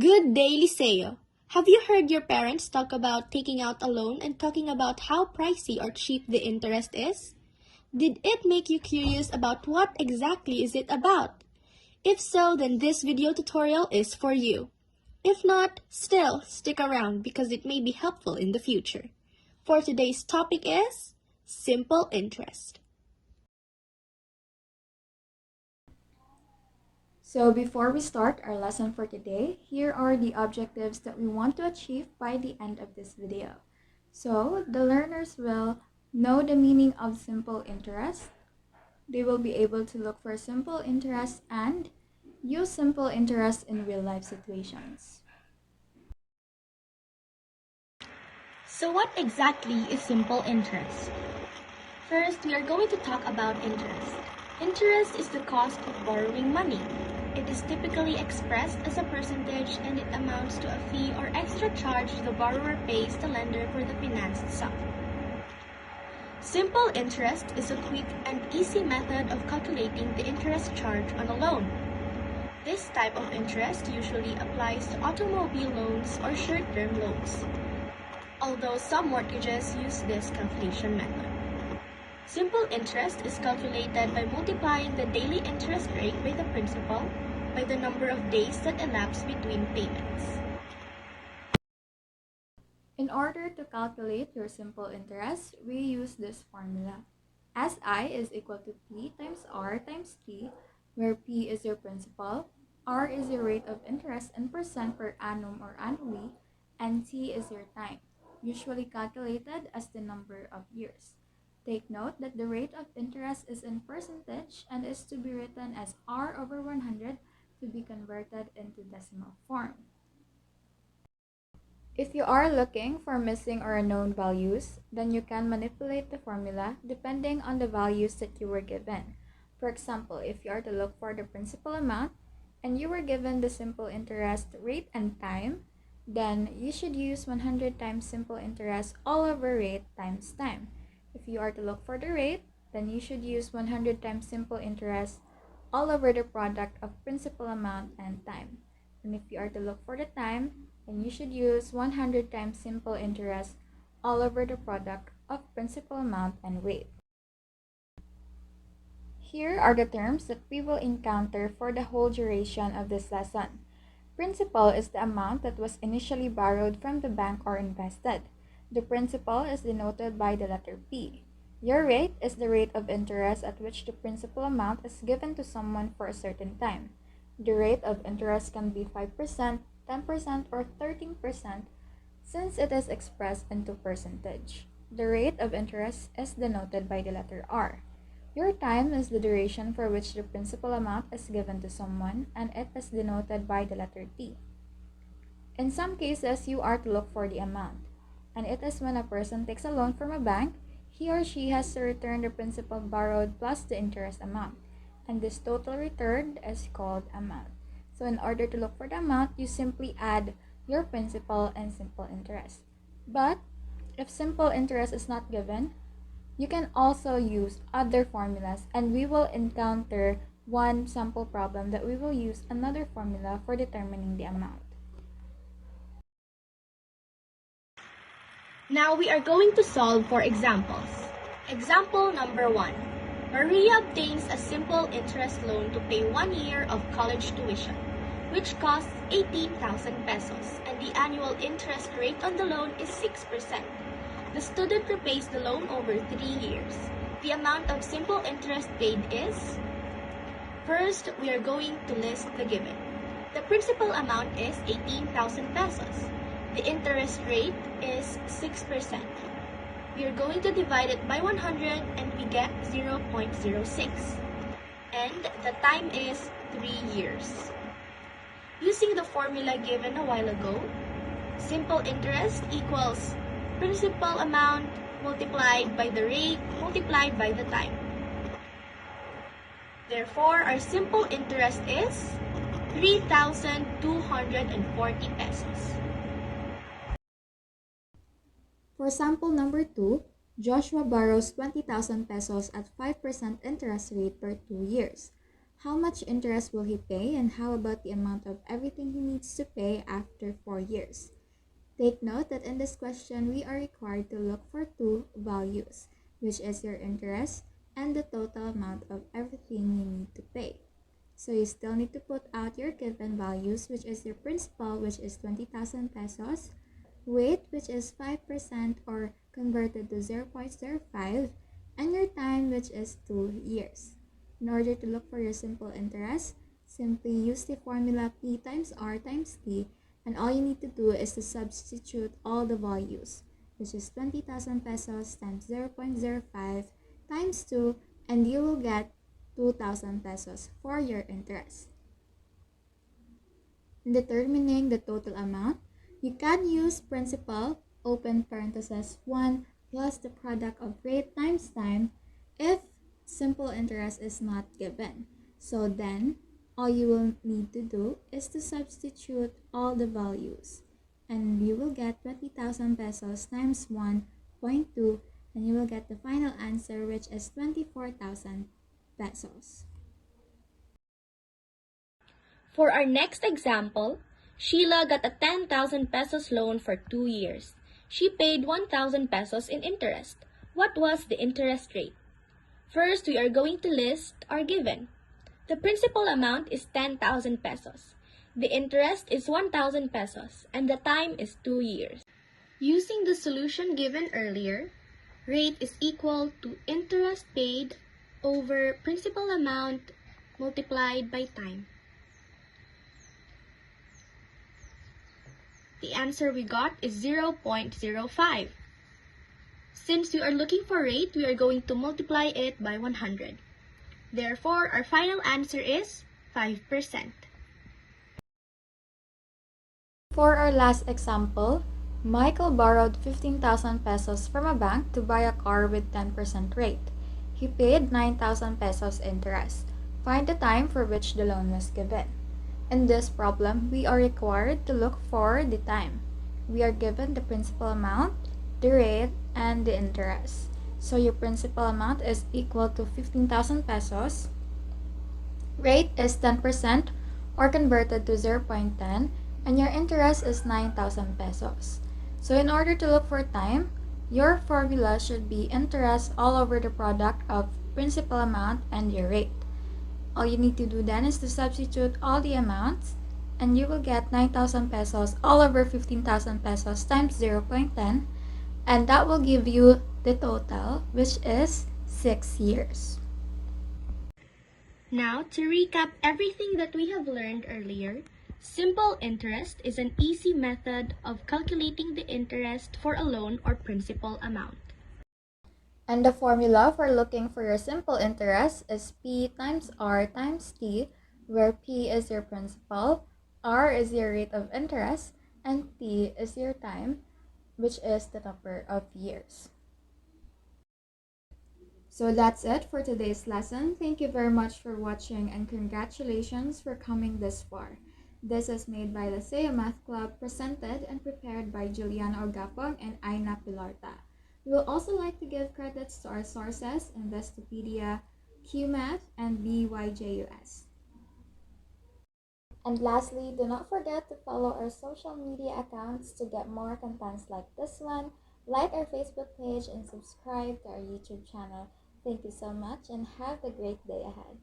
Good day, Liceo. Have you heard your parents talk about taking out a loan and talking about how pricey or cheap the interest is? Did it make you curious about what exactly is it about? If so, then this video tutorial is for you. If not, still stick around because it may be helpful in the future. For today's topic is simple interest. So before we start our lesson for today, here are the objectives that we want to achieve by the end of this video. So the learners will know the meaning of simple interest. They will be able to look for simple interest and use simple interest in real life situations. So what exactly is simple interest? First, we are going to talk about interest. Interest is the cost of borrowing money. It is typically expressed as a percentage and it amounts to a fee or extra charge the borrower pays the lender for the financed sum. Simple interest is a quick and easy method of calculating the interest charge on a loan. This type of interest usually applies to automobile loans or short-term loans, although some mortgages use this calculation method. Simple interest is calculated by multiplying the daily interest rate by the principal by the number of days that elapse between payments. In order to calculate your simple interest, we use this formula. SI is equal to P times R times T, where P is your principal, R is your rate of interest in percent per annum or annually, and T is your time, usually calculated as the number of years. Take note that the rate of interest is in percentage and is to be written as R over 100 to be converted into decimal form. If you are looking for missing or unknown values, then you can manipulate the formula depending on the values that you were given. For example, if you are to look for the principal amount and you were given the simple interest rate and time, then you should use 100 times simple interest all over rate times time. If you are to look for the rate, then you should use 100 times simple interest all over the product of principal amount and time. And if you are to look for the time, then you should use 100 times simple interest all over the product of principal amount and rate. Here are the terms that we will encounter for the whole duration of this lesson. Principal is the amount that was initially borrowed from the bank or invested. The principal is denoted by the letter P. Your rate is the rate of interest at which the principal amount is given to someone for a certain time. The rate of interest can be 5%, 10%, or 13% since it is expressed into percentage. The rate of interest is denoted by the letter R. Your time is the duration for which the principal amount is given to someone, and it is denoted by the letter T. In some cases, you are to look for the amount, and it is when a person takes a loan from a bank, he or she has to return the principal borrowed plus the interest amount, and this total returned is called amount. So in order to look for the amount, you simply add your principal and simple interest. But if simple interest is not given, you can also use other formulas, and we will encounter one sample problem that we will use another formula for determining the amount. Now we are going to solve for examples. Example number 1. Maria obtains a simple interest loan to pay 1 year of college tuition, which costs 18,000 pesos, and the annual interest rate on the loan is 6%. The student repays the loan over 3 years. The amount of simple interest paid is? First, we are going to list the given. The principal amount is 18,000 pesos. The interest rate is 6%. We are going to divide it by 100 and we get 0.06. And the time is 3 years. Using the formula given a while ago, simple interest equals principal amount multiplied by the rate multiplied by the time. Therefore, our simple interest is 3,240 pesos. For sample number 2, Joshua borrows 20,000 pesos at 5% interest rate per 2 years. How much interest will he pay, and how about the amount of everything he needs to pay after 4 years? Take note that in this question, we are required to look for two values, which is your interest and the total amount of everything you need to pay. So you still need to put out your given values, which is your principal, which is 20,000 pesos, rate, which is 5% or converted to 0.05, and your time, which is 2 years. In order to look for your simple interest, simply use the formula P times R times T, and all you need to do is to substitute all the values, which is 20,000 pesos times 0.05 times 2, and you will get 2,000 pesos for your interest. In determining the total amount, you can use principal, open parenthesis 1, plus the product of rate times time if simple interest is not given. So then, all you will need to do is to substitute all the values. And you will get 20,000 pesos times 1.2, and you will get the final answer, which is 24,000 pesos. For our next example, Sheila got a 10,000 pesos loan for 2 years. She paid 1,000 pesos in interest. What was the interest rate? First, we are going to list our given. The principal amount is 10,000 pesos. The interest is 1,000 pesos and the time is 2 years. Using the solution given earlier, rate is equal to interest paid over principal amount multiplied by time. The answer we got is 0.05. Since we are looking for rate, we are going to multiply it by 100. Therefore, our final answer is 5%. For our last example, Michael borrowed 15,000 pesos from a bank to buy a car with 10% rate. He paid 9,000 pesos interest. Find the time for which the loan was given. In this problem, we are required to look for the time. We are given the principal amount, the rate, and the interest. So your principal amount is equal to 15,000 pesos. Rate is 10% or converted to 0.10, and your interest is 9,000 pesos. So in order to look for time, your formula should be interest all over the product of principal amount and your rate. All you need to do then is to substitute all the amounts, and you will get 9,000 pesos all over 15,000 pesos times 0.10, and that will give you the total, which is 6 years. Now, to recap everything that we have learned earlier, simple interest is an easy method of calculating the interest for a loan or principal amount. And the formula for looking for your simple interest is P times R times T, where P is your principal, R is your rate of interest, and T is your time, which is the number of years. So that's it for today's lesson. Thank you very much for watching and congratulations for coming this far. This is made by Liceo Math Club, presented and prepared by Julliana Ogapong and Aina Pilarta. We would also like to give credits to our sources, Investopedia, QMath, and BYJUS. And lastly, do not forget to follow our social media accounts to get more contents like this one. Like our Facebook page and subscribe to our YouTube channel. Thank you so much and have a great day ahead.